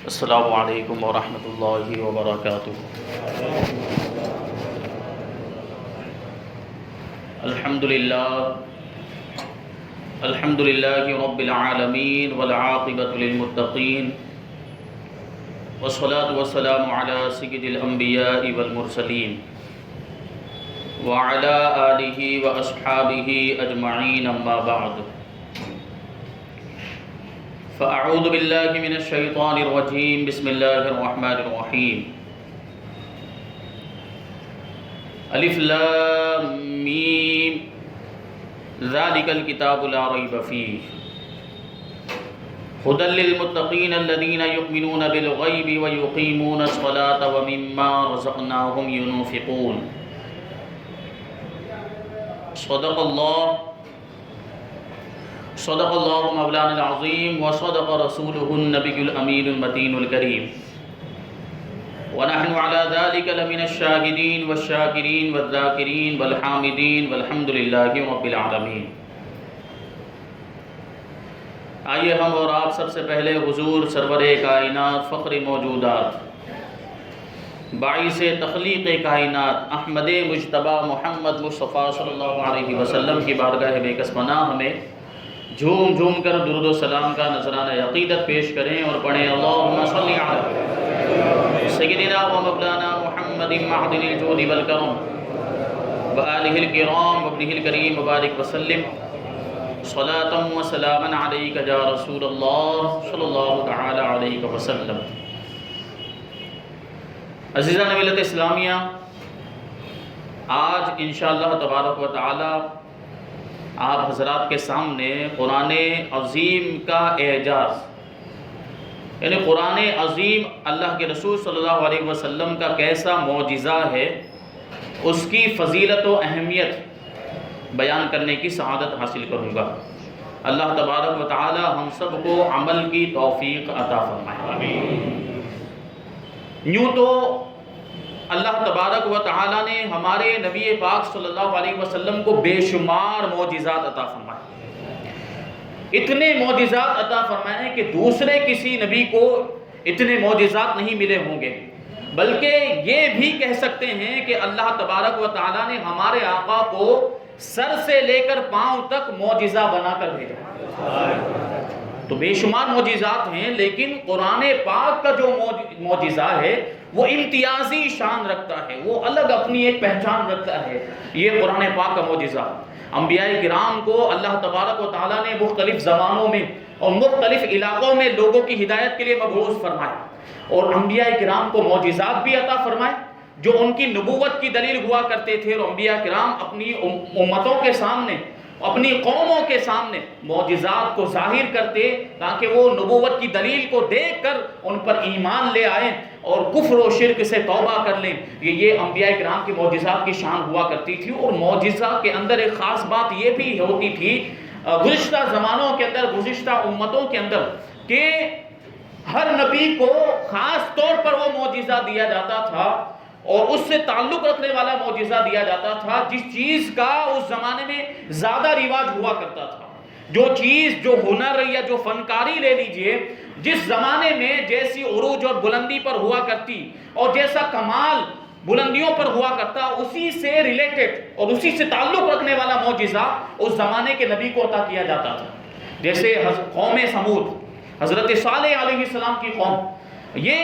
السلام علیکم ورحمۃ اللہ وبرکاتہ۔ الحمد للہ رب العالمین والعاقبۃ للمتقین والصلاة والسلام علی سید الانبیاء والمرسلین وعلی آلہ واصحابہ اجمعین، اما بعد فاعوذ باللہ من الشیطان الرجیم، بسم اللہ الرحمن الرحیم۔ الف لام میم ذالک الکتاب لا ریب فیہ ھدی للمتقین الذین یؤمنون بالغیب ویقیمون الصلاة ومما رزقناہم ینفقون۔ صدق اللہ مولانا العظیم وصدق رسولہ النبی الامین المتین الکریم، ونحن على ذلك لمن الشاہدین والشاکرین والذاکرین والحامدین والحمد للہ رب العالمین۔ آئیے ہم اور آپ سب سے پہلے حضور سرور کائنات، فخر موجودات، باعث تخلیق کائنات احمد مجتبی محمد مصطفیٰ صلی اللہ علیہ وسلم کی بارگاہ بے کس پناہ میں جھوم جھوم کر درود و سلام کا نذرانہ عقیدت پیش کریں اور پڑھیں اللہم صلی علی سیدنا و مولانا محمد معدن الجود والکرم وآلہ الکرام وابنہ الکریم وبارک وسلم صلاة و سلاما علیک یا رسول اللہ صلی اللہ تعالی علیہ وسلم۔ عزیزان ملت اسلامیہ، آج انشاءاللہ تبارک و تعالی آپ حضرات کے سامنے قرآن عظیم کا اعجاز، یعنی قرآن عظیم اللہ کے رسول صلی اللہ علیہ وسلم کا کیسا معجزہ ہے، اس کی فضیلت و اہمیت بیان کرنے کی سعادت حاصل کروں گا۔ اللہ تبارک و تعالی ہم سب کو عمل کی توفیق عطا فرمائے۔ یوں تو اللہ تبارک و تعالی نے ہمارے نبی پاک صلی اللہ علیہ وسلم کو بے شمار معجزات عطا فرمائے، اتنے معجزات عطا فرمائے کہ دوسرے کسی نبی کو اتنے معجزات نہیں ملے ہوں گے، بلکہ یہ بھی کہہ سکتے ہیں کہ اللہ تبارک و تعالی نے ہمارے آقا کو سر سے لے کر پاؤں تک معجزہ بنا کر بھیجا۔ تو بے شمار معجزات ہیں، لیکن قرآن پاک کا جو معجزہ ہے وہ امتیازی شان رکھتا ہے، وہ الگ اپنی ایک پہچان رکھتا ہے۔ یہ قرآن پاک کا معجزہ انبیاء کرام کو اللہ تبارک و تعالیٰ نے مختلف زمانوں میں اور مختلف علاقوں میں لوگوں کی ہدایت کے لیے مبعوث فرمایا، اور انبیاء کرام کو معجزات بھی عطا فرمائے جو ان کی نبوت کی دلیل ہوا کرتے تھے، اور انبیاء کرام اپنی امتوں کے سامنے، اپنی قوموں کے سامنے معجزات کو ظاہر کرتے تاکہ وہ نبوت کی دلیل کو دیکھ کر ان پر ایمان لے آئیں اور کفر و شرک سے توبہ کر لیں۔ یہ انبیاء کرام کی معجزات کی شان ہوا کرتی تھی، اور معجزہ کے اندر ایک خاص بات یہ بھی ہوتی تھی گزشتہ زمانوں کے اندر، گزشتہ امتوں کے اندر، کہ ہر نبی کو خاص طور پر وہ معجزہ دیا جاتا تھا اور اس سے تعلق رکھنے والا معجزہ دیا جاتا تھا جس چیز کا اس زمانے میں زیادہ رواج ہوا کرتا تھا۔ جو چیز، جو ہنر یا جو فنکاری لے لیجئے، جس زمانے میں جیسی عروج اور بلندی پر ہوا کرتی اور جیسا کمال بلندیوں پر ہوا کرتا، اسی سے ریلیٹڈ اور اسی سے تعلق رکھنے والا معجزہ اس زمانے کے نبی کو عطا کیا جاتا تھا۔ جیسے قوم سمود، حضرت صالح علیہ السلام کی قوم، یہ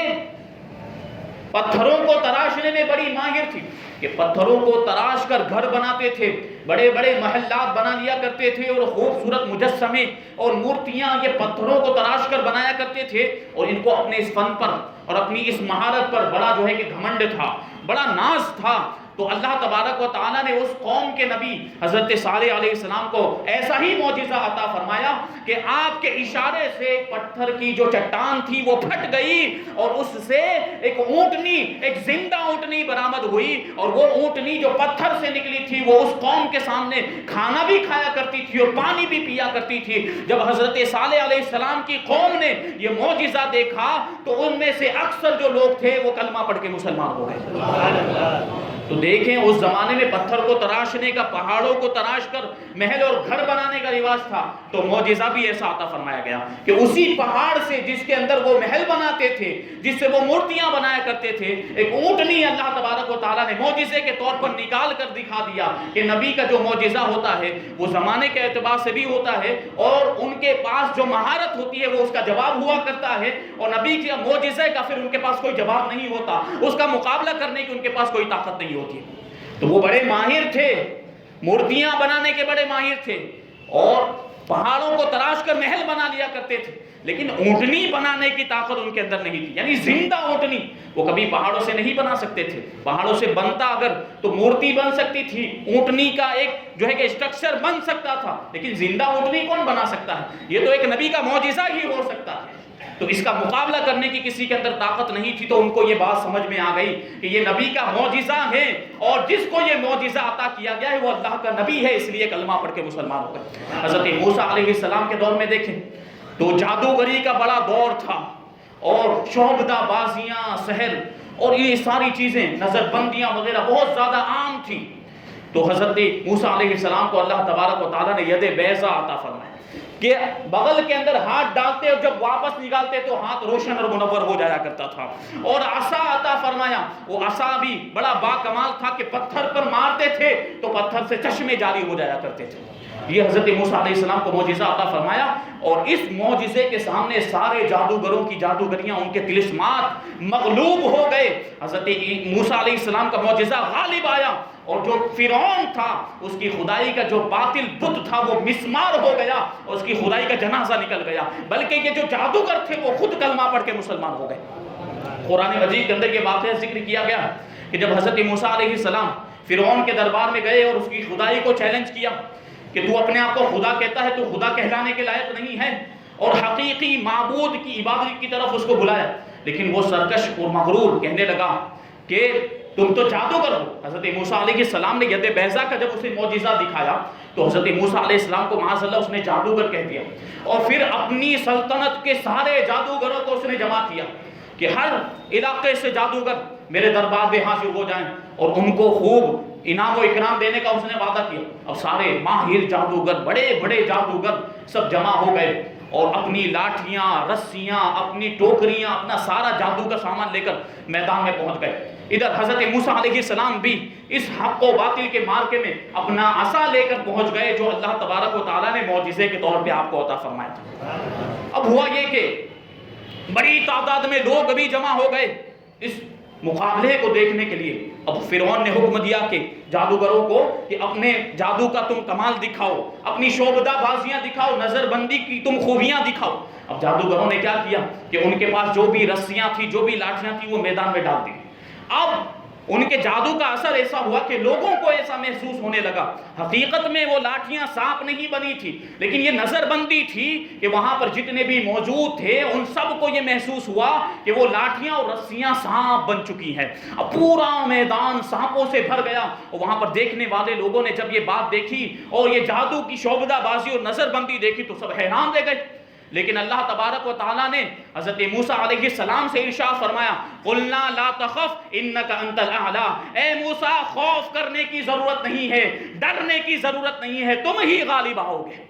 پتھروں کو تراشنے میں بڑی ماہر تھی، کہ پتھروں کو تراش کر گھر بناتے تھے، بڑے بڑے محلات بنا لیا کرتے تھے، اور خوبصورت مجسمے اور مورتیاں یہ پتھروں کو تراش کر بنایا کرتے تھے، اور ان کو اپنے اس فن پر اور اپنی اس مہارت پر بڑا جو ہے کہ گھمنڈ تھا، بڑا ناز تھا۔ تو اللہ تبارک و تعالیٰ نے اس قوم کے نبی حضرت صالح علیہ السلام کو ایسا ہی معجزہ عطا فرمایا کہ آپ کے اشارے سے پتھر کی جو چٹان تھی وہ پھٹ گئی، اور اس سے ایک اونٹنی، ایک زندہ اونٹنی برآمد ہوئی، اور وہ اونٹنی جو پتھر سے نکلی تھی وہ اس قوم کے سامنے کھانا بھی کھایا کرتی تھی اور پانی بھی پیا کرتی تھی۔ جب حضرت صالح علیہ السلام کی قوم نے یہ معجزہ دیکھا تو ان میں سے اکثر جو لوگ تھے وہ کلمہ پڑھ کے مسلمان ہو گئے۔ سبحان اللہ۔ تو دیکھیں اس زمانے میں پتھر کو تراشنے کا، پہاڑوں کو تراش کر محل اور گھر بنانے کا رواج تھا، تو معجزہ بھی ایسا عطا فرمایا گیا کہ اسی پہاڑ سے جس کے اندر وہ محل بنا بناتے تھے، جس سے وہ مورتیاں بنایا کرتے تھے، ایک اونٹنی اللہ تبارک و تعالیٰ نے معجزے کے طور پر نکال کر دکھا دیا کہ نبی کا جو معجزہ ہوتا ہے وہ زمانے کے اعتبار سے بھی ہوتا ہے، اور ان کے پاس جو مہارت ہوتی ہے وہ اس کا جواب ہوا کرتا ہے، اور نبی کے معجزے کا پھر ان کے پاس کوئی جواب نہیں ہوتا، اس کا مقابلہ کرنے کی ان کے پاس کوئی طاقت نہیں ہوتی۔ تو وہ بڑے ماہر تھے، مورتیاں بنانے کے بڑے ماہر تھے، اور پہاڑوں کو تراش کر محل بنا لیا کرتے تھے، لیکن اونٹنی بنانے کی طاقت ان کے اندر نہیں تھی، یعنی زندہ اونٹنی وہ کبھی پہاڑوں سے نہیں بنا سکتے تھے۔ پہاڑوں سے بنتا اگر تو مورتی بن سکتی تھی، اونٹنی کا ایک جو ہے کہ اسٹرکچر بن سکتا تھا، لیکن زندہ اونٹنی کون بنا سکتا ہے؟ یہ تو ایک نبی کا معجزہ ہی ہو سکتا ہے۔ تو اس کا مقابلہ کرنے کی کسی کے اندر طاقت نہیں تھی، تو ان کو یہ بات سمجھ میں آ گئی کہ یہ نبی کا معجزہ ہے، اور جس کو یہ معجزہ عطا کیا گیا ہے وہ اللہ کا نبی ہے، اس لیے کلمہ پڑھ کے مسلمان ہو گئے۔ حضرت موسیٰ علیہ السلام کے دور میں دیکھیں تو جادوگری کا بڑا دور تھا، اور شعبدہ بازیاں، سحر اور یہ ساری چیزیں، نظر بندیاں وغیرہ بہت زیادہ عام تھی۔ تو حضرت موسیٰ علیہ السلام کو اللہ تبارک و تعالیٰ نے ید بیضا عطا فرمایا کہ بغل کے اندر ہاتھ ڈالتے اور جب واپس نکالتے تو ہاتھ روشن اور منور ہو جایا کرتا تھا، اور عصا عطا فرمایا، وہ عصا بھی بڑا با کمال تھا کہ پتھر پر مارتے تھے تو پتھر سے چشمے جاری ہو جایا کرتے تھے۔ یہ حضرت موسیٰ علیہ السلام کو معجزہ عطا فرمایا، اور اس معجزے کے سامنے سارے جادوگروں کی جادوگریاں، ان کے طلسمات مغلوب ہو گئے۔ حضرت موسیٰ علیہ السلام کا معجزہ غالب آیا، اور جو فرعون تھا اس کی خدائی کا جو باطل بت تھا وہ مسمار ہو گیا، اور اس کی خدائی کا جنازہ نکل گیا، بلکہ یہ جو جادوگر تھے وہ خود کلمہ پڑھ کے مسلمان ہو گئے۔ قرآن مجید کے اندر یہ واقعہ ذکر کیا گیا کہ جب حضرت موسیٰ علیہ السلام فرعون کے دربار میں گئے اور اس کی خدائی کو چیلنج کیا کہ تو اپنے آپ کو خدا کہتا ہے، تو خدا کہلانے کے لائق نہیں ہے، اور حقیقی معبود کی عبادت کی طرف اس کو بلایا، لیکن وہ سرکش اور مغرور کہنے لگا کہ تم تو جادوگر ہو۔ حضرت موسیٰ علیہ السلام نے ید بیضا کا جب اسے معجزہ دکھایا تو حضرت موسیٰ علیہ السلام کو معاذ اللہ اس نے جادوگر کہہ دیا، اور پھر اپنی سلطنت کے سارے جادوگروں کو اس نے جمع کیا کہ ہر علاقے سے جادوگر میرے دربار میں حاضر ہو جائیں، اور ان کو خوب انعام و اکرام دینے کا اس نے وعدہ کیا۔ اب سارے ماہر جادوگر، بڑے بڑے جادوگر سب جمع ہو گئے، اور اپنی لاٹھیاں، رسیاں، اپنی ٹوکریاں، اپنا سارا جادو کا سامان لے کر میدان میں پہنچ گئے۔ ادھر حضرت موسیٰ علیہ السلام بھی اس حق و باطل کے معرکے میں اپنا عصا لے کر پہنچ گئے جو اللہ تبارک و تعالیٰ نے معجزے کے طور پہ آپ کو عطا فرمایا تھا۔ اب ہوا یہ کہ بڑی تعداد میں لوگ ابھی جمع ہو گئے اس مقابلے کو دیکھنے کے لیے۔ اب فرعون نے حکم دیا کہ جادوگروں کو کہ اپنے جادو کا تم کمال دکھاؤ، اپنی شعبدہ بازیاں دکھاؤ، نظر بندی کی تم خوبیاں دکھاؤ۔ اب جادوگروں نے کیا کیا کہ ان کے پاس جو بھی رسیاں تھیں، جو بھی لاٹھیاں تھیں، وہ میدان میں ڈال دی۔ اب ان کے جادو کا اثر ایسا ہوا کہ لوگوں کو ایسا محسوس ہونے لگا، حقیقت میں وہ لاٹھیاں سانپ نہیں بنی تھی، لیکن یہ نظر بندی تھی کہ وہاں پر جتنے بھی موجود تھے ان سب کو یہ محسوس ہوا کہ وہ لاٹھیاں اور رسیاں سانپ بن چکی ہیں۔ اب پورا میدان سانپوں سے بھر گیا، اور وہاں پر دیکھنے والے لوگوں نے جب یہ بات دیکھی اور یہ جادو کی شعبدہ بازی اور نظر بندی دیکھی تو سب حیران رہ گئے۔ لیکن اللہ تبارک و تعالیٰ نے حضرت موسیٰ علیہ السلام سے ارشاد فرمایا، قُلْنَا لَا تَخَفْ إِنَّكَ أَنْتَ الْأَعْلَىٰ، اے موسیٰ خوف کرنے کی ضرورت نہیں ہے، ڈرنے کی ضرورت نہیں ہے، تم ہی غالب آؤ گے۔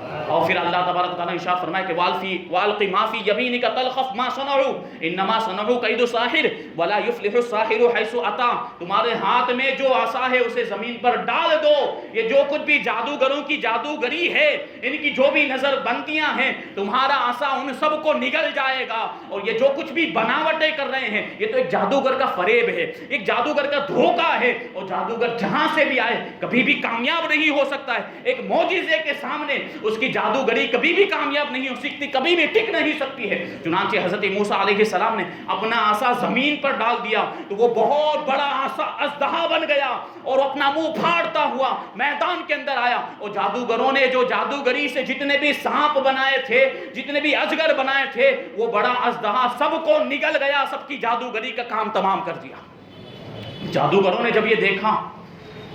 اور پھر اللہ تبارک تعالیٰ نے ارشاد فرمایا کہ وَالْقِ مَا فِي يَمِينِكَ تَلْقَفْ مَا صَنَعُوا إِنَّمَا صَنَعُوا كَيْدُ سَاحِرٍ وَلَا يُفْلِحُ السَّاحِرُ حَيْثُ أَتَىٰ، تمہارے ہاتھ میں جو عصا ہے اسے زمین پر ڈال دو، یہ جو کچھ بھی جادوگروں کی جادوگری ہے، ان کی جو بھی نظر بندیاں ہیں، تمہارا عصا ان سب کو نگل جائے گا، اور یہ جو کچھ بھی بناوٹیں کر رہے ہیں یہ تو ایک جادوگر کا فریب ہے، ایک جادوگر کا دھوکہ ہے، اور جادوگر جہاں سے بھی آئے کبھی بھی کامیاب نہیں ہو سکتا ہے۔ ایک معجزے کے سامنے اس کی جادوگری کبھی بھی کامیاب نہیں ہو سکتی، کبھی بھی ٹک نہیں سکتی ہے۔ چنانچہ حضرت موسیٰ علیہ السلام نے اپنا عصا زمین پر ڈال دیا تو وہ بہت بڑا عصا اژدہا بن گیا، اور اپنا منہ پھاڑتا ہوا میدان کے اندر آیا، اور جادوگروں نے جو جادوگری سے جتنے بھی سانپ بنائے تھے، جتنے بھی اجگر بنائے تھے، وہ بڑا اژدہا سب کو نگل گیا، سب کی جادوگری کا کام تمام کر دیا۔ جادوگروں نے جب یہ دیکھا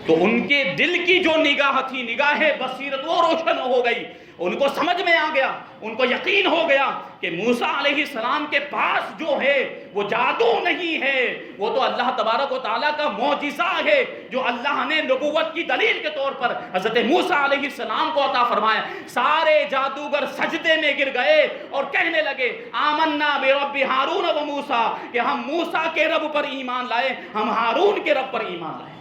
تو ان کے دل کی جو نگاہ تھی، نگاہ بصیرت، وہ روشن ہو گئی، ان کو سمجھ میں آ گیا، ان کو یقین ہو گیا کہ موسیٰ علیہ السلام کے پاس جو ہے وہ جادو نہیں ہے، وہ تو اللہ تبارک و تعالیٰ کا معجزہ ہے جو اللہ نے نبوت کی دلیل کے طور پر حضرت موسیٰ علیہ السلام کو عطا فرمایا۔ سارے جادوگر سجدے میں گر گئے اور کہنے لگے آمنا برب ہارون و موسیٰ، کہ ہم موسیٰ کے رب پر ایمان لائے، ہم ہارون کے رب پر ایمان لائے۔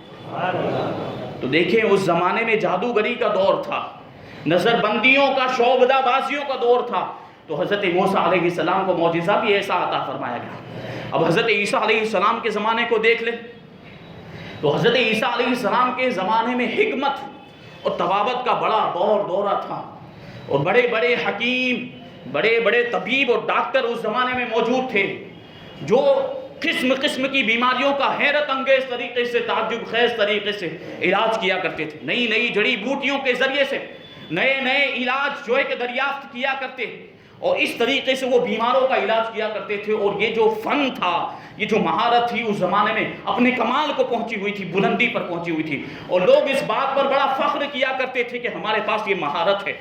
تو دیکھیں اس زمانے میں جادوگری کا دور تھا، نظر بندیوں کا، شعبدہ بازیوں کا دور تھا، تو حضرت موسیٰ علیہ السلام کو معجزہ بھی ایسا عطا فرمایا گیا۔ اب حضرت عیسیٰ علیہ السلام کے زمانے کو دیکھ لیں تو حضرت عیسیٰ علیہ السلام کے زمانے میں حکمت اور طبابت کا بڑا دورہ تھا، اور بڑے بڑے حکیم، بڑے بڑے طبیب اور ڈاکٹر اس زمانے میں موجود تھے جو قسم قسم کی بیماریوں کا حیرت انگیز طریقے سے، تعجب خیز طریقے سے علاج کیا کرتے تھے، نئی نئی جڑی بوٹیوں کے ذریعے سے نئے نئے علاج جو ہے کہ دریافت کیا کرتے، اور اس طریقے سے وہ بیماروں کا علاج کیا کرتے تھے۔ اور یہ جو فن تھا، یہ جو مہارت تھی اس زمانے میں اپنے کمال کو پہنچی ہوئی تھی، بلندی پر پہنچی ہوئی تھی، اور لوگ اس بات پر بڑا فخر کیا کرتے تھے کہ ہمارے پاس یہ مہارت ہے،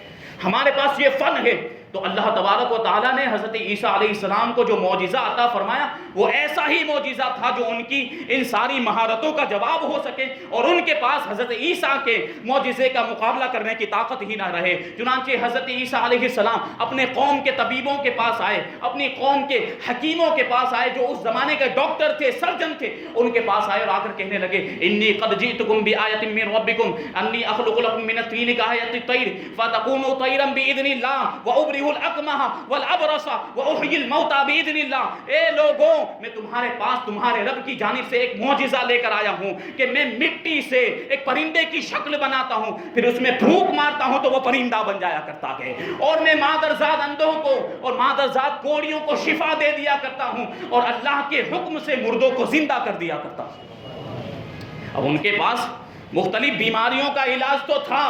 ہمارے پاس یہ فن ہے۔ تو اللہ تبارک و تعالیٰ نے حضرت عیسیٰ علیہ السلام کو جو معجزہ عطا فرمایا وہ ایسا ہی معجزہ تھا جو ان کی ان ساری مہارتوں کا جواب ہو سکے، اور ان کے پاس حضرت عیسیٰ کے معجزے کا مقابلہ کرنے کی طاقت ہی نہ رہے۔ چنانچہ حضرت عیسیٰ علیہ السلام اپنے قوم کے طبیبوں کے پاس آئے، اپنی قوم کے حکیموں کے پاس آئے جو اس زمانے کے ڈاکٹر تھے، سرجن تھے، ان کے پاس آئے اور آ کر کہنے لگے انی قد جئتکم بآیۃ من ربکم انی اخلق لکم من الطین کآیۃ الطیر فتکونوا طیرا بإذن اللہ وأبرئ الأکمہ والابرص وأحیی الموتى بإذن اللہ۔ اے لوگوں، میں تمہارے پاس تمہارے رب کی جانب سے ایک معجزہ لے کر آیا ہوں کہ میں مٹی سے ایک پرندے کی شکل بناتا ہوں، پھر اس میں پھونک مارتا ہوں تو وہ پرندہ بن جایا کرتا ہے، اور میں مادرزاد اندھوں کو اور مادرزاد کوڑیوں کو شفا دے دیا کرتا ہوں، اور اللہ کے حکم سے مردوں کو زندہ کر دیا کرتا ہوں۔ اب ان کے پاس مختلف بیماریوں کا علاج تو تھا،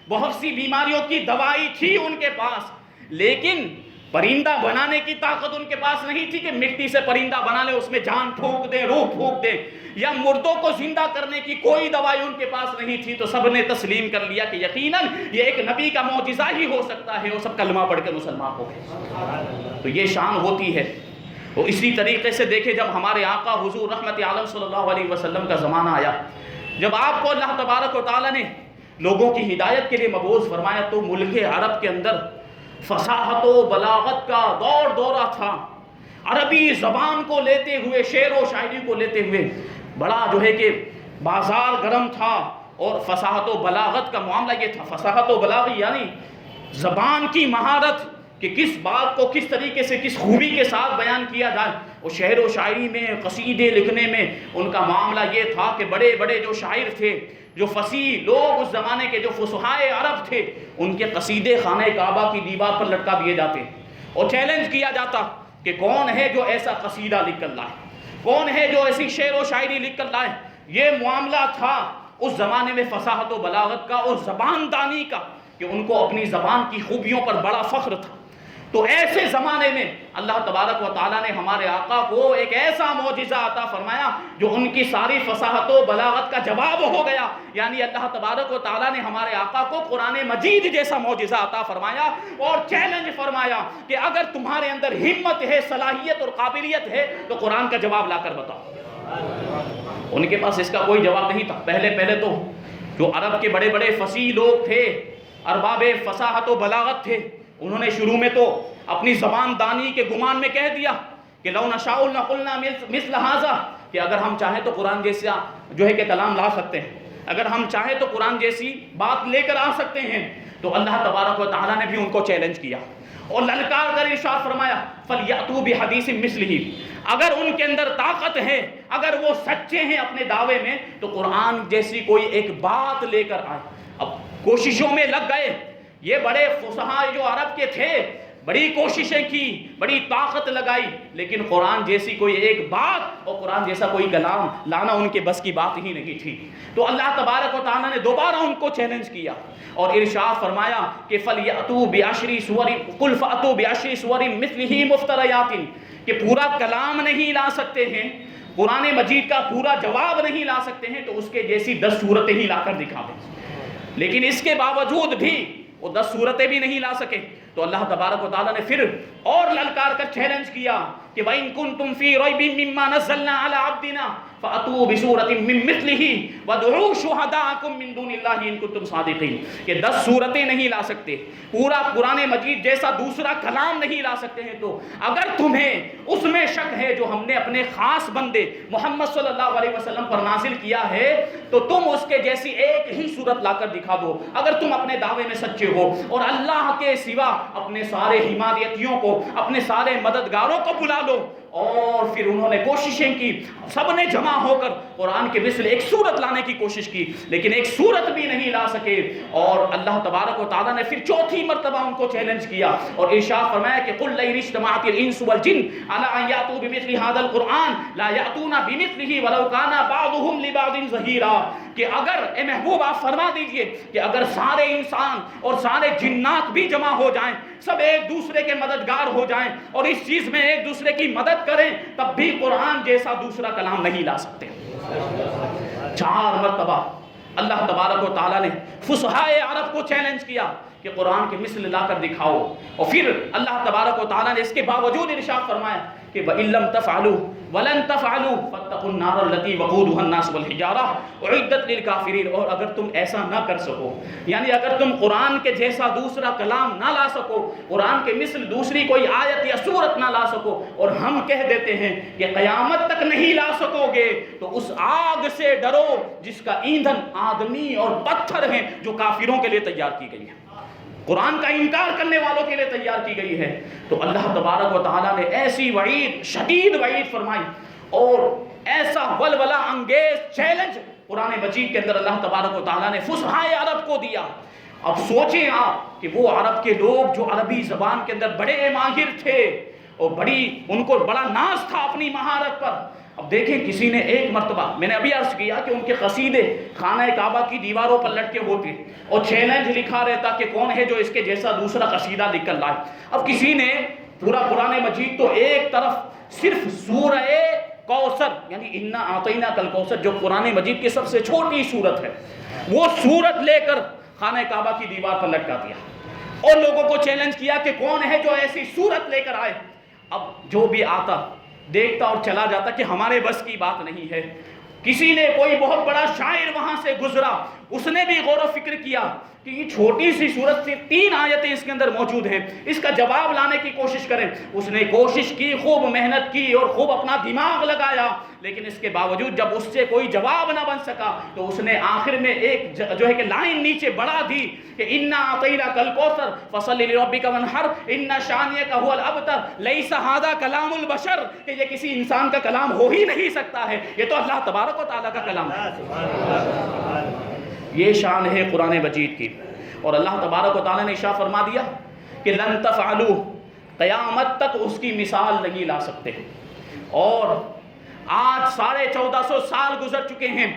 بہت سی بیماریوں کی دوائی تھی ان کے پاس، لیکن پرندہ بنانے کی طاقت ان کے پاس نہیں تھی کہ مٹی سے پرندہ بنا لے، اس میں جان پھونک دے، روح پھونک دے، یا مردوں کو زندہ کرنے کی کوئی دوائی ان کے پاس نہیں تھی۔ تو سب نے تسلیم کر لیا کہ یقیناً یہ ایک نبی کا معجزہ ہی ہو سکتا ہے، اور سب کلمہ پڑھ کے مسلمان ہو گئے۔ تو یہ شان ہوتی ہے۔ اور اسی طریقے سے دیکھیں جب ہمارے آقا حضور رحمت عالم صلی اللہ علیہ وسلم کا زمانہ آیا، جب آپ کو اللہ تبارک و تعالیٰ نے لوگوں کی ہدایت کے لیے مبعوث فرمایا، تو ملک عرب کے اندر فصاحت و بلاغت کا دورہ تھا۔ عربی زبان کو لیتے ہوئے، شعر و شاعری کو لیتے ہوئے بڑا جو ہے کہ بازار گرم تھا، اور فصاحت و بلاغت کا معاملہ یہ تھا۔ فصاحت و بلاغت یعنی زبان کی مہارت کہ کس بات کو کس طریقے سے کس خوبی کے ساتھ بیان کیا جائے، اور شعر و شاعری میں، قصیدے لکھنے میں ان کا معاملہ یہ تھا کہ بڑے بڑے جو شاعر تھے، جو فصیح لوگ اس زمانے کے جو فصحائے عرب تھے، ان کے قصیدے خانہ کعبہ کی دیوار پر لٹکا دیے جاتے اور چیلنج کیا جاتا کہ کون ہے جو ایسا قصیدہ لکھ کر لائے، کون ہے جو ایسی شعر و شاعری لکھ کر لائے۔ یہ معاملہ تھا اس زمانے میں فصاحت و بلاغت کا اور زبان دانی کا، کہ ان کو اپنی زبان کی خوبیوں پر بڑا فخر تھا۔ تو ایسے زمانے میں اللہ تبارک و تعالیٰ نے ہمارے آقا کو ایک ایسا معجزہ عطا فرمایا جو ان کی ساری فصاحت و بلاغت کا جواب ہو گیا، یعنی اللہ تبارک و تعالیٰ نے ہمارے آقا کو قرآن مجید جیسا معجزہ عطا فرمایا، اور چیلنج فرمایا کہ اگر تمہارے اندر ہمت ہے، صلاحیت اور قابلیت ہے تو قرآن کا جواب لا کر بتاؤ۔ ان کے پاس اس کا کوئی جواب نہیں تھا۔ پہلے تو جو عرب کے بڑے بڑے فصیح لوگ تھے، ارباب فصاحت و بلاغت تھے، انہوں نے شروع میں تو اپنی زبان دانی کے گمان میں کہہ دیا کہ لو نشاء لقلنا مثل ھذا، کہ اگر ہم چاہیں تو قرآن جیسا جو ہے کہ کلام لا سکتے ہیں، اگر ہم چاہیں تو قرآن جیسی بات لے کر آ سکتے ہیں۔ تو اللہ تبارک و تعالیٰ نے بھی ان کو چیلنج کیا اور للکار کر ارشاد فرمایا فَلْيَأْتُوا بِحَدِيثٍ مِثْلِهِ، اگر ان کے اندر طاقت ہے، اگر وہ سچے ہیں اپنے دعوے میں، تو قرآن جیسی کوئی ایک بات لے کر آئے۔ اب کوششوں میں لگ گئے، یہ بڑے فصحاء جو عرب کے تھے، بڑی کوششیں کی، بڑی طاقت لگائی، لیکن قرآن جیسی کوئی ایک بات اور قرآن جیسا کوئی کلام لانا ان کے بس کی بات ہی نہیں تھی۔ تو اللہ تبارک و تعالیٰ نے دوبارہ ان کو چیلنج کیا اور ارشاد فرمایا کہ فَلْيَأْتُوا بِعَشْرِ سُوَرٍ قُلْ فَأْتُوا بِعَشْرِ سُوَرٍ مِثْلِهِ مُفْتَرَيَاتٍ، کہ پورا کلام نہیں لا سکتے ہیں، قرآن مجید کا پورا جواب نہیں لا سکتے ہیں، تو اس کے جیسی 10 صورتیں ہی لا کر دکھا دیں۔ لیکن اس کے باوجود بھی وہ 10 صورتیں بھی نہیں لا سکے. تو اللہ تبارک و تعالیٰ نے پھر اور للکار کر چیلنج کیا کہ وَإِن كُنتُمْ فِي رَيْبٍ مِّمَّا نَزَّلْنَا عَلَىٰ عَبْدِنَا فَأْتُوا بِسُورَةٍ مِّن مِّثْلِهِ وَادْعُوا شُهَدَاءَكُم مِّن دُونِ اللَّهِ إِن كُنتُمْ صَادِقِينَ. کہ 10 صورتیں نہیں لا سکتے, پورا قرآن مجید جیسا دوسرا کلام نہیں لا سکتے ہیں, تو اگر تمہیں اس میں شک ہے جو ہم نے اپنے خاص بندے محمد صلی اللہ علیہ وسلم پر نازل کیا ہے, تو تم اس کے جیسی ایک ہی صورت لا کر دکھا دو اگر تم اپنے دعوے میں سچے ہو, اور اللہ کے سوا اپنے سارے حمایتیوں کو, اپنے سارے مددگاروں کو بلا لو. اور پھر انہوں نے کوششیں کی, سب نے جمع ہو کر قرآن کے مثل ایک صورت لانے کی کوشش کی, لیکن ایک صورت بھی نہیں لا سکے. اور اللہ تبارک و تعالیٰ نے پھر چوتھی مرتبہ ان کو چیلنج کیا اور ارشاد فرمایا کہ قُلْ لَئِنِ اجْتَمَعَتِ الْإِنسُ وَالْجِنُّ عَلَىٰ أَن يَأْتُوا بِمِثْلِ هَٰذَا الْقُرْآنِ لَا يَأْتُونَ بِمِثْلِهِ وَلَوْ كَانَ بَعْضُهُمْ لِبَعْضٍ ظَهِيرًا. کہ اگر اے محبوب آپ فرما دیجئے کہ اگر سارے انسان اور سارے جنات بھی جمع ہو جائیں, سب ایک دوسرے کے مددگار ہو جائیں اور اس چیز میں ایک دوسرے کی مدد کریں, تب بھی قرآن جیسا دوسرا کلام نہیں لا سکتے. 4 مرتبہ اللہ تبارک و تعالیٰ نے فصحائے عرب کو چیلنج کیا کہ قرآن کے مثل لا کر دکھاؤ, اور پھر اللہ تبارک و تعالیٰ نے اس کے باوجود ارشاد فرمایا کہ وَإِن لَّمْ تَفْعَلُوا وَلَن تَفْعَلُوا فَاتَّقُوا النَّارَ الَّتِي وَقُودُهَا النَّاسُ وَالْحِجَارَةُ أُعِدَّتْ لِلْكَافِرِينَ. اور اگر تم ایسا نہ کر سکو, یعنی اگر تم قرآن کے جیسا دوسرا کلام نہ لا سکو, قرآن کے مثل دوسری کوئی آیت یا سورت نہ لا سکو, اور ہم کہہ دیتے ہیں کہ قیامت تک نہیں لا سکو گے, تو اس آگ سے ڈرو جس کا ایندھن آدمی اور پتھر ہیں, جو کافروں کے لیے تیار کی گئی ہے, قرآن کا انکار کرنے والوں کے لیے تیار کی گئی ہے. تو اللہ تبارک و تعالیٰ نے ایسی وعید, شدید وعید فرمائی اور ایسا ولولہ انگیز چیلنج قرآن مجید کے اندر اللہ تبارک و تعالیٰ نے فصحائے عرب کو دیا. اب سوچیں آپ کہ وہ عرب کے لوگ جو عربی زبان کے اندر بڑے ماہر تھے اور ان کو بڑا ناز تھا اپنی مہارت پر. اب دیکھیں کسی نے ایک مرتبہ, میں نے ابھی عرض کیا کہ ان کے قصیدے خانہ کعبہ کی دیواروں پر لٹکے ہوتے اور چیلنج لکھا رہتا کہ کون ہے جو اس کے جیسا دوسرا قصیدہ لکھ کر لائے. اب کسی نے پورا قرآن مجید تو ایک طرف صرف سورہ کوثر یعنی انا اعطیناک الکوثر جو قرآن مجید کی سب سے چھوٹی سورت ہے, وہ سورت لے کر خانہ کعبہ کی دیوار پر لٹکا دیا اور لوگوں کو چیلنج کیا کہ کون ہے جو ایسی سورت لے کر آئے. اب جو بھی آتا دیکھتا اور چلا جاتا کہ ہمارے بس کی بات نہیں ہے. کسی نے, کوئی بہت بڑا شاعر وہاں سے گزرا, اس نے بھی غور و فکر کیا کہ یہ چھوٹی سی صورت سے 3 آیتیں اس کے اندر موجود ہیں, اس کا جواب لانے کی کوشش کریں. اس نے کوشش کی, خوب محنت کی اور خوب اپنا دماغ لگایا, لیکن اس کے باوجود جب اس سے کوئی جواب نہ بن سکا تو اس نے آخر میں ایک جو ہے کہ لائن نیچے بڑھا دی کہ انا اعطیناک الکوثر فصل لربک وانحر ان شانئک هو الابتر لیس ھذا کلام البشر. کہ یہ کسی انسان کا کلام ہو ہی نہیں سکتا ہے, یہ تو اللہ تبارک و تعالیٰ کا کلام ہے. یہ شان ہے قرآن مجید کی. اور اللہ تبارک و تعالیٰ نے ارشاد فرما دیا کہ لن تفعلوا, قیامت تک اس کی مثال نہیں لا سکتے. اور آج 1450 سال گزر چکے ہیں,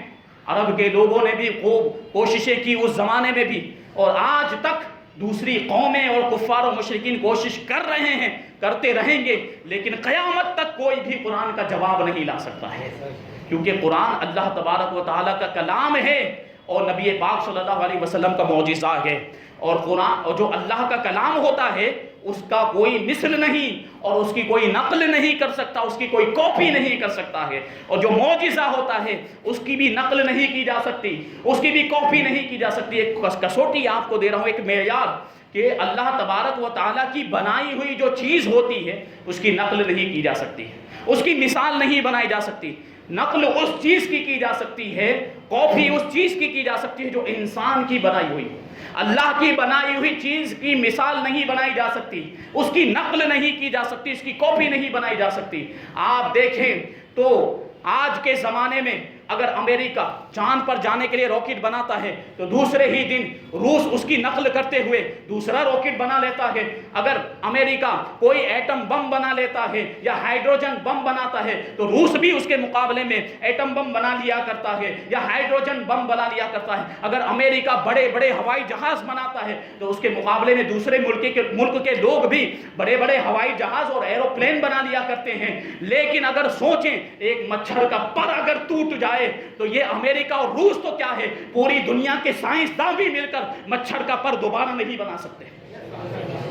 عرب کے لوگوں نے بھی خوب کوششیں کی اس زمانے میں بھی, اور آج تک دوسری قومیں اور کفار و مشرکین کوشش کر رہے ہیں, کرتے رہیں گے, لیکن قیامت تک کوئی بھی قرآن کا جواب نہیں لا سکتا ہے, کیونکہ قرآن اللہ تبارک و تعالیٰ کا کلام ہے اور نبی پاک صلی اللہ علیہ وسلم کا معجزہ ہے. اور قرآن اور جو اللہ کا کلام ہوتا ہے اس کا کوئی مثل نہیں اور اس کی کوئی نقل نہیں کر سکتا, اس کی کوئی کاپی نہیں کر سکتا ہے. اور جو معجزہ ہوتا ہے اس کی بھی نقل نہیں کی جا سکتی, اس کی بھی کاپی نہیں کی جا سکتی. ایک کسوٹی آپ کو دے رہا ہوں, ایک معیار, کہ اللہ تبارک و تعالیٰ کی بنائی ہوئی جو چیز ہوتی ہے اس کی نقل نہیں کی جا سکتی, اس کی مثال نہیں بنائی جا سکتی. نقل اس چیز کی جا سکتی ہے, کاپی اس چیز کی جا سکتی ہے جو انسان کی بنائی ہوئی. اللہ کی بنائی ہوئی چیز کی مثال نہیں بنائی جا سکتی, اس کی نقل نہیں کی جا سکتی, اس کی کاپی نہیں بنائی جا سکتی. آپ دیکھیں تو آج کے زمانے میں اگر امریکہ چاند پر جانے کے لیے راکٹ بناتا ہے تو دوسرے ہی دن روس اس کی نقل کرتے ہوئے دوسرا راکٹ بنا لیتا ہے. اگر امریکہ کوئی ایٹم بم بنا لیتا ہے یا ہائیڈروجن بم بناتا ہے تو روس بھی اس کے مقابلے میں ایٹم بم بنا لیا کرتا ہے یا ہائیڈروجن بم بنا لیا کرتا ہے. اگر امریکہ بڑے بڑے ہوائی جہاز بناتا ہے تو اس کے مقابلے میں دوسرے ملک کے لوگ بھی بڑے بڑے ہوائی جہاز اور ایروپلین بنا لیا کرتے ہیں. لیکن اگر سوچیں, ایک مچھر کا پر اگر ٹوٹ جائے جائے تو یہ امریکہ اور روس تو کیا ہے، پوری دنیا کے سائنسداں بھی مل کر مچھر کا پر دوبارہ نہیں بنا سکتے،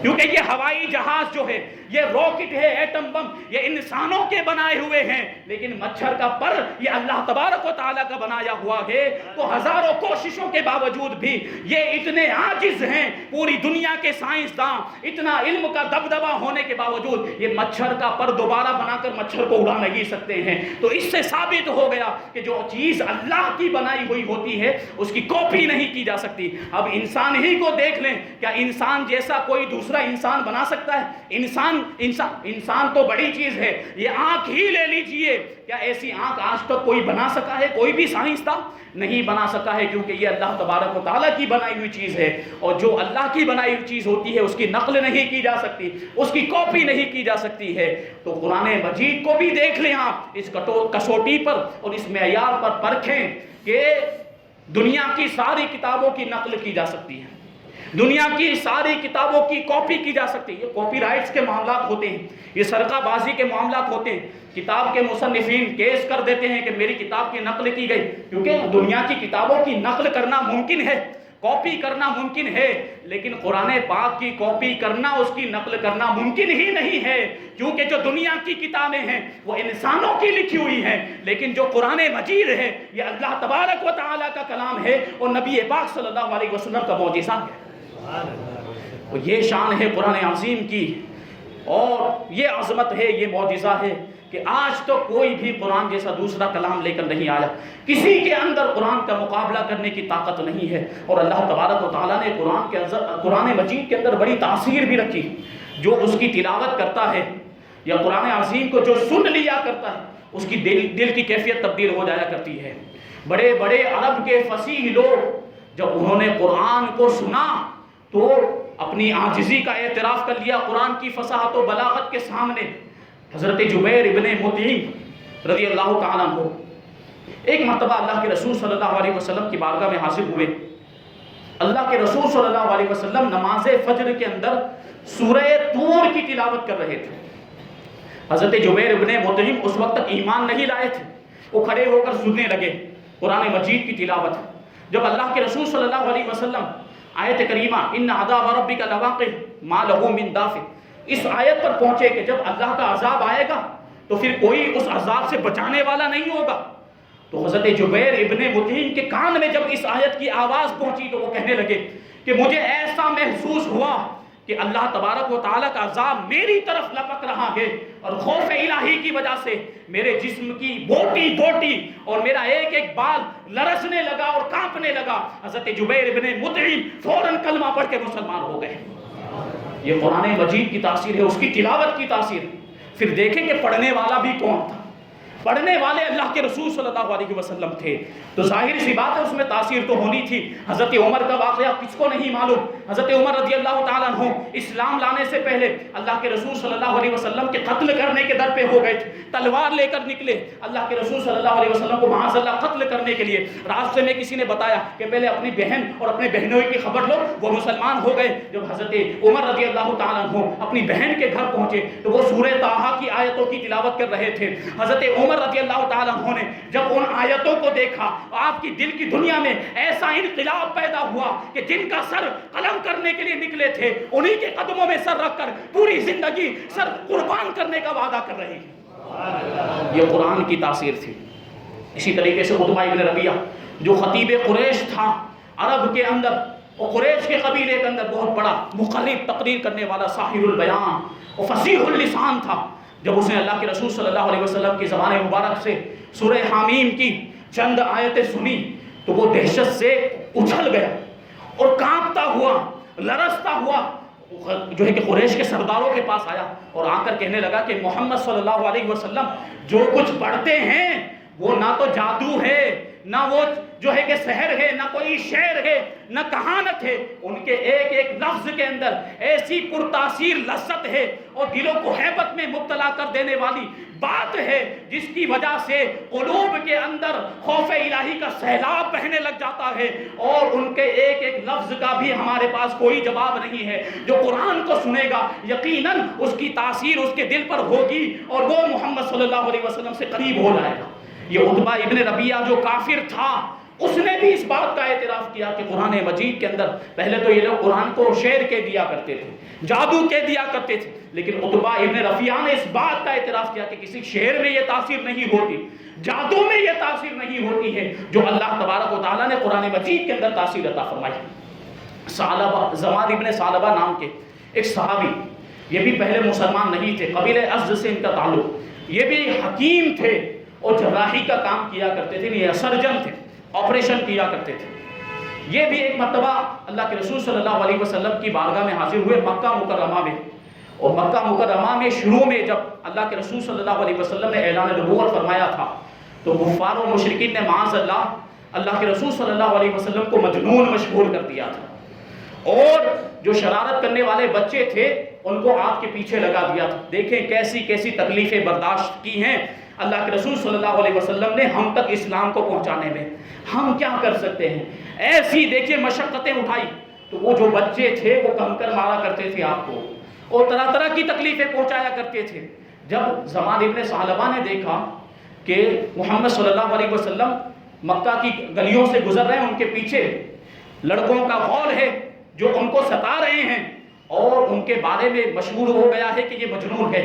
کیونکہ یہ ہوائی جہاز جو ہے، یہ راکٹ ہے، ایٹم بم، یہ انسانوں کے بنائے ہوئے ہیں، لیکن مچھر کا پر یہ اللہ تبارک و تعالیٰ کا بنایا ہوا ہے۔ تو ہزاروں کوششوں کے باوجود بھی یہ اتنے عاجز ہیں، پوری دنیا کے سائنسداں، اتنا علم کا دبدبہ ہونے کے باوجود یہ مچھر کا پر دوبارہ بنا کر مچھر کو اڑا نہیں سکتے ہیں۔ تو اس سے ثابت ہو گیا کہ جو چیز اللہ کی بنائی ہوئی ہوتی ہے اس کی کاپی نہیں کی جا سکتی۔ اب انسان ہی کو دیکھ لیں، کیا انسان جیسا کوئی دوسرا انسان بنا سکتا ہے؟ انسان تو بڑی چیز ہے، یہ آنکھ ہی لے لیجئے، کیا ایسی آنکھ آج تک کوئی بنا سکا ہے؟ کوئی بھی سائنسداں نہیں بنا سکا ہے، کیونکہ یہ اللہ تبارک و تعالیٰ کی بنائی ہوئی چیز ہے، اور جو اللہ کی بنائی ہوئی چیز ہوتی ہے اس کی نقل نہیں کی جا سکتی، اس کی کاپی نہیں کی جا سکتی ہے۔ تو قرآن مجید کو بھی دیکھ لیں آپ، اس کسوٹی پر اور اس معیار پر پرکھیں کہ دنیا کی ساری کتابوں کی نقل کی جا سکتی ہے، دنیا کی ساری کتابوں کی کاپی کی جا سکتی ہے۔ یہ کاپی رائٹس کے معاملات ہوتے ہیں، یہ سرقہ بازی کے معاملات ہوتے ہیں۔ کتاب کے مصنفین کیس کر دیتے ہیں کہ میری کتاب کی نقل کی گئی، کیونکہ دنیا کی کتابوں کی نقل کرنا ممکن ہے، کاپی کرنا ممکن ہے، لیکن قرآن پاک کی کاپی کرنا، اس کی نقل کرنا ممکن ہی نہیں ہے، کیونکہ جو دنیا کی کتابیں ہیں وہ انسانوں کی لکھی ہوئی ہیں، لیکن جو قرآن مجید ہے یہ اللہ تبارک و تعالیٰ کا کلام ہے اور نبی پاک صلی اللہ علیہ وسلم کا معجزہ ہے۔ اور یہ شان ہے قرآن عظیم کی، اور یہ عظمت ہے، یہ معجزہ ہے کہ آج تو کوئی بھی قرآن جیسا دوسرا کلام لے کر نہیں آیا، کسی کے اندر قرآن کا مقابلہ کرنے کی طاقت نہیں ہے۔ اور اللہ تبارک و تعالیٰ نے قرآن مجید کے اندر بڑی تاثیر بھی رکھی، جو اس کی تلاوت کرتا ہے یا قرآن عظیم کو جو سن لیا کرتا ہے اس کی دل کی کیفیت تبدیل ہو جایا کرتی ہے۔ بڑے بڑے عرب کے فصیح لوگ جب انہوں نے قرآن کو سنا تو اپنی عاجزی کا اعتراف کر لیا قرآن کی فصاحت و بلاغت کے سامنے۔ حضرت جبیر ابن مطعم رضی اللہ تعالیٰ عنہ ایک مرتبہ اللہ کے رسول صلی اللہ علیہ وسلم کی بارگاہ میں حاضر ہوئے۔ اللہ کے رسول صلی اللہ علیہ وسلم نماز فجر کے اندر سورہ طور کی تلاوت کر رہے تھے۔ حضرت جبیر ابن مطعم اس وقت تک ایمان نہیں لائے تھے، وہ کھڑے ہو کر سننے لگے قرآن مجید کی تلاوت۔ جب اللہ کے رسول صلی اللہ علیہ وسلم آیت کریمہ ان عذاب ربک لواقع ما له من دافع، اس آیت پر پہنچے کہ جب اللہ کا عذاب آئے گا تو پھر کوئی اس عذاب سے بچانے والا نہیں ہوگا، تو حضرت جبیر ابن مطعم کے کان میں جب اس آیت کی آواز پہنچی تو وہ کہنے لگے کہ مجھے ایسا محسوس ہوا کہ اللہ تبارک و تعالیٰ کا عذاب میری طرف لپک رہا ہے، اور خوف الہی کی وجہ سے میرے جسم کی بوٹی بوٹی اور میرا ایک ایک بال لرزنے لگا اور کانپنے لگا۔ حضرت جبیر ابن مطعم فوراً کلمہ پڑھ کے مسلمان ہو گئے۔ یہ قرآن مجید کی تاثیر ہے، اس کی تلاوت کی تاثیر۔ پھر دیکھیں کہ پڑھنے والا بھی کون تھا، پڑھنے والے اللہ کے رسول صلی اللہ علیہ وسلم تھے، تو ظاہر سی بات ہے اس میں تاثیر تو ہونی تھی۔ حضرت عمر کا واقعہ کس کو نہیں معلوم؟ حضرت عمر رضی اللہ تعالیٰ عنہ اسلام لانے سے پہلے اللہ کے رسول صلی اللہ علیہ وسلم کے قتل کرنے کے در پہ ہو گئے تھے، تلوار لے کر نکلے اللہ کے رسول صلی اللہ علیہ وسلم کو معاذ اللہ قتل کرنے کے لیے۔ راستے میں کسی نے بتایا کہ پہلے اپنی بہن اور اپنے بہنوئی کی خبر لو، وہ مسلمان ہو گئے۔ جب حضرت عمر رضی اللہ تعالیٰ عنہ اپنی بہن کے گھر پہنچے تو وہ سورہ طٰہٰ کی آیتوں کی تلاوت کر رہے تھے۔ حضرت عمر رضی اللہ تعالیٰ عنہ نے جب ان آیتوں کو دیکھا، آپ کی دل کی دنیا میں ایسا انقلاب پیدا ہوا کہ جن کا سر قلم کرنے کے لیے نکلے تھے انہی کے قدموں میں سر رکھ کر پوری زندگی سر قربان کرنے کا وعدہ کر رہے ہیں۔ یہ قرآن کی تاثیر تھی۔ اسی طریقے سے عتبہ ابن ربیعہ جو خطیب قریش تھا عرب کے اندر، اور قریش کے قبیلے کے اندر بہت بڑا مقرر تقریر کرنے والا صاحب البیان اور فصیح اللسان تھا، جب اس نے اللہ کے رسول صلی اللہ علیہ وسلم کی زبان مبارک سے سورہ حامیم کی چند آیتیں سنی تو وہ دہشت سے اچھل گیا اور کانپتا ہوا، لرزتا ہوا جو ہے کہ قریش کے سرداروں کے پاس آیا اور آ کر کہنے لگا کہ محمد صلی اللہ علیہ وسلم جو کچھ پڑھتے ہیں وہ نہ تو جادو ہے، نہ وہ جو ہے کہ سحر ہے، نہ کوئی شعر ہے، نہ کہانت ہے، ان کے ایک ایک لفظ کے اندر ایسی پرتاثیر لذت ہے اور دلوں کو ہیبت میں مبتلا کر دینے والی بات ہے جس کی وجہ سے قلوب کے اندر خوف الہی کا سیلاب بہنے لگ جاتا ہے، اور ان کے ایک ایک لفظ کا بھی ہمارے پاس کوئی جواب نہیں ہے۔ جو قرآن کو سنے گا یقیناً اس کی تاثیر اس کے دل پر ہوگی اور وہ محمد صلی اللہ علیہ وسلم سے قریب ہو جائے گا۔ یہ عتبہ ابن ربیعہ جو کافر تھا اس نے بھی اس بات کا اعتراف کیا کہ قرآن مجید کے اندر پہلے تو یہ لوگ قرآن کو شعر کہہ دیا کرتے تھے، جادو کہہ دیا کرتے تھے، لیکن عتبہ ابن ربیعہ نے اس بات کا اعتراف کیا کہ کسی شعر میں یہ تاثیر نہیں ہوتی، جادو میں یہ تاثیر نہیں ہوتی ہے جو اللہ تبارک و تعالیٰ نے قرآن مجید کے اندر تاثیر عطا فرمائی۔ ثعلبہ، زواد ابن ثعلبہ نام کے ایک صحابی، یہ بھی پہلے مسلمان نہیں تھے، قبیلہ ازد سے ان کا تعلق، یہ بھی حکیم تھے اور جراحی کا کام کیا کرتے تھے، یہ سرجن تھے، آپریشن کیا کرتے تھے۔ یہ بھی ایک مرتبہ اللہ کے رسول صلی اللہ علیہ وسلم کی بارگاہ میں حاضر ہوئے مکہ مکرمہ میں، اور مکہ مکرمہ میں شروع میں جب اللہ کے رسول صلی اللہ علیہ وسلم نے اعلان نبوت فرمایا تھا تو کفار و مشرکین نے معاذ اللہ کے رسول صلی اللہ علیہ وسلم کو مجنون مشہور کر دیا تھا، اور جو شرارت کرنے والے بچے تھے ان کو آگ کے پیچھے لگا دیا تھا۔ دیکھیں کیسی کیسی تکلیفیں برداشت کی ہیں اللہ کے رسول صلی اللہ علیہ وسلم نے ہم تک اسلام کو پہنچانے میں، ہم کیا کر سکتے ہیں؟ ایسی دیکھیں مشقتیں اٹھائی، تو وہ جو بچے تھے وہ کنکر مارا کرتے تھے آپ کو اور طرح طرح کی تکلیفیں پہنچایا کرتے تھے۔ جب زواد ابن ثعلبہ نے دیکھا کہ محمد صلی اللہ علیہ وسلم مکہ کی گلیوں سے گزر رہے ہیں، ان کے پیچھے لڑکوں کا غول ہے جو ان کو ستا رہے ہیں اور ان کے بارے میں مشہور ہو گیا ہے کہ یہ مجنون ہے،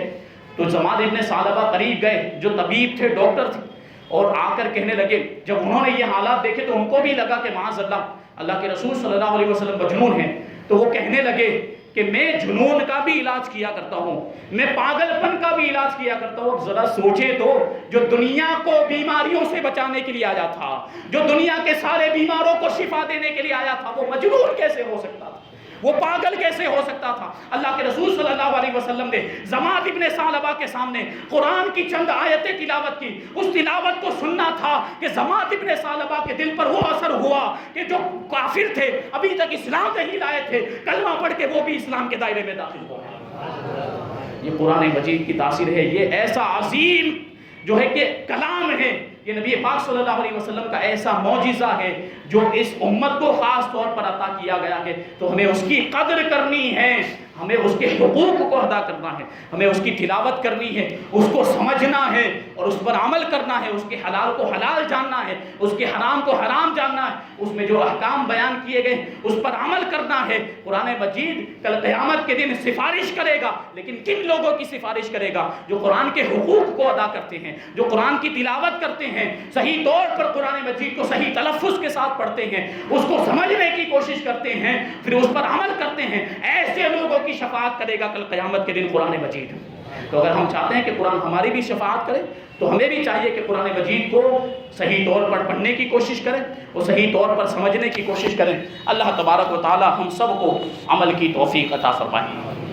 تو زواد ابن ثعلبہ قریب گئے، جو طبیب تھے، ڈاکٹر تھے، اور آ کر کہنے لگے، جب انہوں نے یہ حالات دیکھے تو ان کو بھی لگا کہ معاذ اللہ کے رسول صلی اللہ علیہ وسلم مجنون ہیں، تو وہ کہنے لگے کہ میں جنون کا بھی علاج کیا کرتا ہوں، میں پاگل پن کا بھی علاج کیا کرتا ہوں۔ ذرا سوچے تو، جو دنیا کو بیماریوں سے بچانے کے لیے آیا تھا، جو دنیا کے سارے بیماروں کو شفا دینے کے لیے آیا تھا، وہ مجنون کیسے ہو سکتا تھا؟ وہ پاگل کیسے ہو سکتا تھا؟ اللہ کے رسول صلی اللہ علیہ وسلم نے زواد ابن ثعلبہ کے سامنے قرآن کی چند آیتیں تلاوت کی، اس تلاوت کو سننا تھا کہ زواد ابن ثعلبہ کے دل پر وہ اثر ہوا کہ جو کافر تھے، ابھی تک اسلام نہیں لائے تھے، کلمہ پڑھ کے وہ بھی اسلام کے دائرے میں داخل ہو گئے۔ یہ قرآن مجید کی تاثیر ہے، یہ ایسا عظیم جو ہے کہ کلام ہے، یہ نبی پاک صلی اللہ علیہ وسلم کا ایسا معجزہ ہے جو اس امت کو خاص طور پر عطا کیا گیا ہے، تو ہمیں اس کی قدر کرنی ہے، ہمیں اس کے حقوق کو ادا کرنا ہے، ہمیں اس کی تلاوت کرنی ہے، اس کو سمجھنا ہے اور اس پر عمل کرنا ہے، اس کے حلال کو حلال جاننا ہے، اس کے حرام کو حرام جاننا ہے، اس میں جو احکام بیان کیے گئے اس پر عمل کرنا ہے۔ قرآن مجید کل قیامت کے دن سفارش کرے گا، لیکن کن لوگوں کی سفارش کرے گا؟ جو قرآن کے حقوق کو ادا کرتے ہیں، جو قرآن کی تلاوت کرتے ہیں، صحیح طور پر قرآن مجید کو صحیح تلفظ کے ساتھ پڑھتے ہیں، اس کو سمجھنے کی کوشش کرتے ہیں، پھر اس پر عمل کرتے ہیں، ایسے لوگوں کی شفاعت کرے گا کل قیامت کے دن قرآن مجید۔ تو اگر ہم چاہتے ہیں کہ قرآن ہماری بھی شفاعت کرے تو ہمیں بھی چاہیے کہ قرآن مجید کو صحیح طور پر پڑھنے کی کوشش کریں اور صحیح طور پر سمجھنے کی کوشش کریں۔ اللہ تبارک و تعالی ہم سب کو عمل کی توفیق عطا فرمائے۔